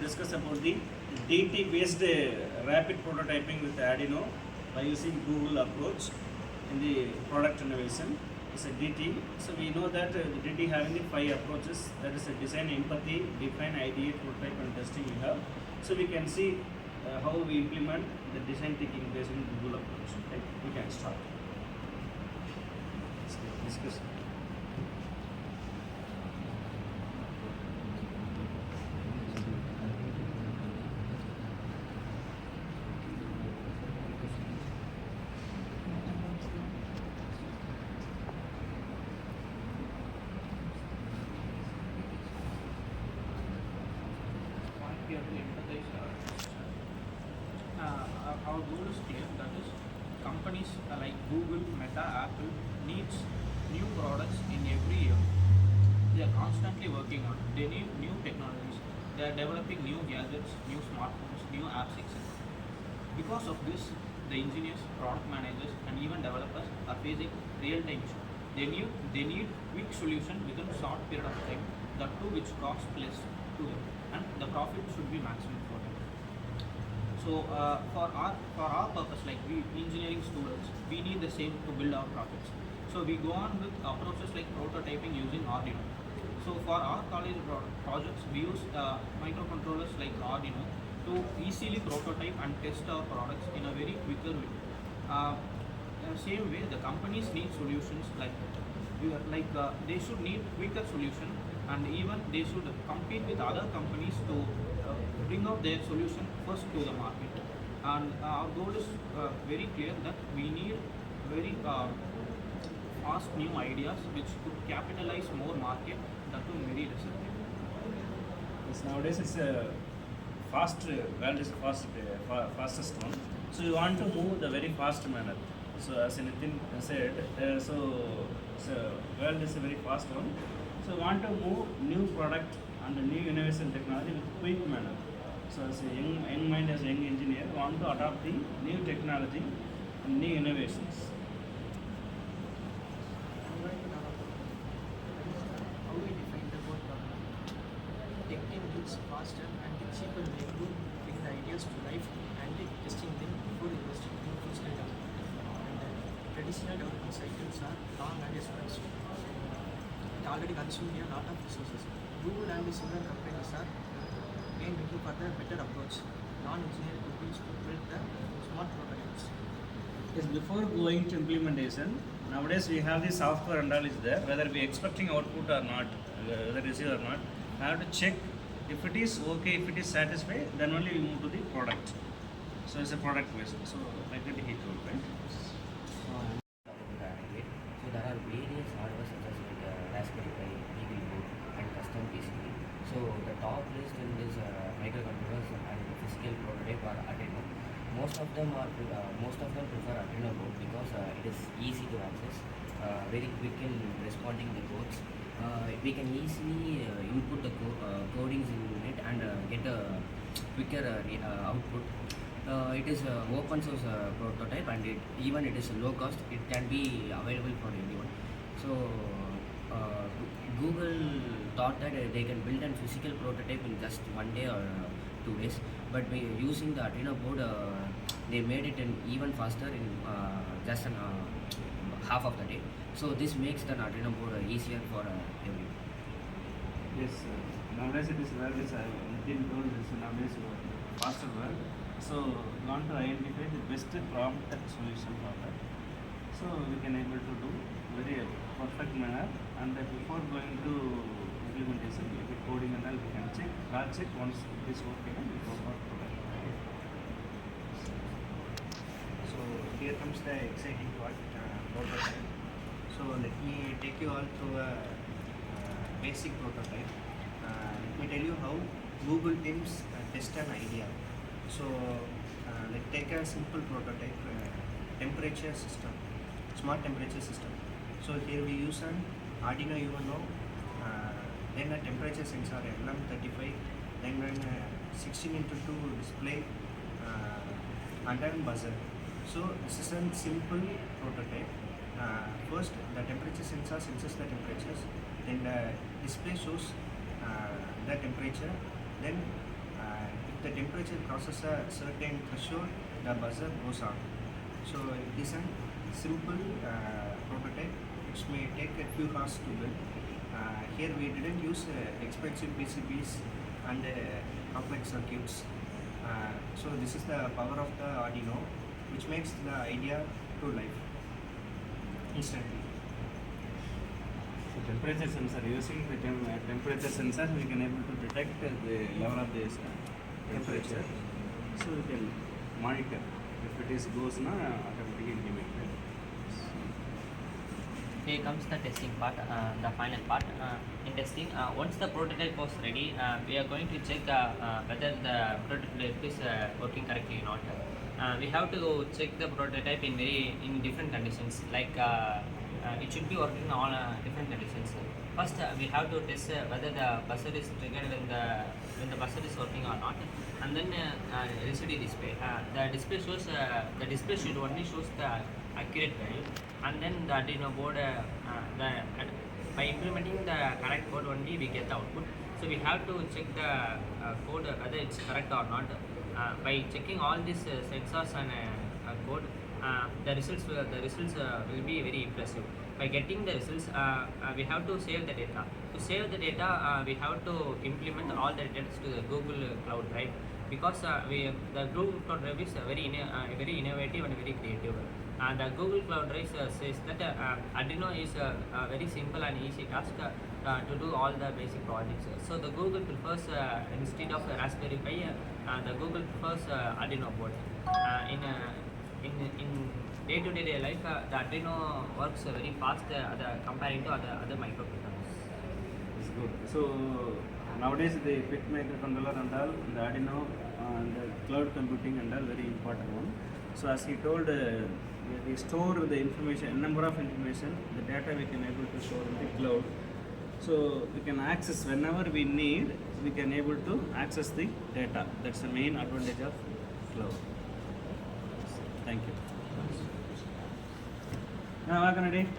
discuss about the DT based rapid prototyping with Arduino by using Google approach in the product innovation. It's a DT. So we know that the DT having the 5 approaches, that is a design, empathy, define, ideate, prototype and testing we have. So we can see how we implement the design thinking based on Google approach. Okay? We can start. Let's discuss. Here to empathize our goal is clear, that is companies like Google, Meta, Apple needs new products in every year. They are constantly working on it. They need new technologies. They are developing new gadgets, new smartphones, new apps, etc. Because of this, the engineers, product managers and even developers are facing real-time issues. They need quick solution within a short period of time, that too which costs less to them, and the profit should be maximum for them. So for our purpose, like we engineering students, we need the same to build our profits. So we go on with approaches like prototyping using Arduino. So for our college projects, we use microcontrollers like Arduino to easily prototype and test our products in a very quicker way. Same way, the companies need solutions they should need quicker solution, and even they should compete with other companies to bring out their solution first to the market. And our goal is very clear, that we need very fast new ideas which could capitalize more market, that too very receptive. Yes, nowadays it's a fast world is fastest one. So you want to move the very fast manner. So as Nitin said, world is a very fast one. So you want to move new product and new innovation technology with quick manner. So as a young mind, as a young engineer, want to adopt the new technology and new innovations. How we define the word problem? Tech needs faster and cheaper way to bring the ideas to life and testing them before investing in full-scale development. And traditional development cycles are long and expensive. It already consumes a lot of resources. Google and similar companies are again looking for the better approach, non-engineering tools to build the smart prototypes. Yes, before going to implementation, nowadays we have the software and all is there, whether we expecting output or not, whether receive or not, I have to check if it is okay, if it is satisfied, then only we move to the product. So it's a product based. So like that he told, right? Ideate. So there are various hardware such as Raspberry Pi, Eagle board, and custom PCB. So the top list in this microcontrollers and physical prototype are Arduino. Most of them prefer Arduino board because it is easy to access, very quick in responding the codes. We can easily input the codings in it and get a quicker output. It is an open source prototype, and it is low cost. It can be available for anyone. So Google thought that they can build a physical prototype in just 1 day or 2 days, but by using the Arduino board, they made it even faster in just half of the day. So this makes the Arduino board easier for everyone. Yes, nowadays it is world is Nitin told this nowadays faster world. So we want to identify the best prompt solution for that. So we can able to do very perfect manner, and before going to implementation, if it coding and all, we can check, cross check once it is okay, we go for product. So here comes the exciting part, prototype. So let me take you all through a basic prototype. Let me tell you how Google teams test an idea. So let's take a simple prototype, temperature system, smart temperature system. So here we use an Arduino UNO, then a temperature sensor LM35, then a 16x2 display, and then buzzer. So this is a simple prototype. First, the temperature sensor senses the temperatures, then the display shows the temperature, then the temperature crosses a certain threshold, the buzzer goes on. So it is a simple prototype which may take a few hours to build. Here we didn't use expensive PCBs and complex circuits. So this is the power of the Arduino, which makes the idea to life instantly. So temperature sensor, using the temperature sensor, we can able to detect the level of this temperature. So we can monitor. If it is goes na, automatically intimate. Here comes the testing part, the final part. In testing, once the prototype was ready, we are going to check whether the prototype is working correctly or not. We have to check the prototype in different conditions. Like it should be working on different conditions. First, we have to test whether the buzzer is triggered when the buzzer is working or not, and then LCD display. The display should only shows the accurate value, and then the Arduino board by implementing the correct code only we get the output. So we have to check the code whether it's correct or not. By checking all these sensors and code, the results will be very impressive. By getting the results, we have to save the data. To save the data, we have to implement all the data to the Google Cloud Drive, because the Google Cloud Drive is very innovative and very creative. The Google Cloud Drive says that Arduino is a very simple and easy task to do all the basic projects. So the Google prefers instead of Raspberry Pi, the Google prefers Arduino board. In day-to-day life, the Arduino works very fast comparing to other microcontrollers. It's good. So nowadays the quick microcontroller and all, the Arduino and the cloud computing and all very important one. So as he told, we store the information, number of information, the data we can able to store in the cloud. So we can access whenever we need, we can able to access the data. That's the main advantage of cloud. Thank you. Now,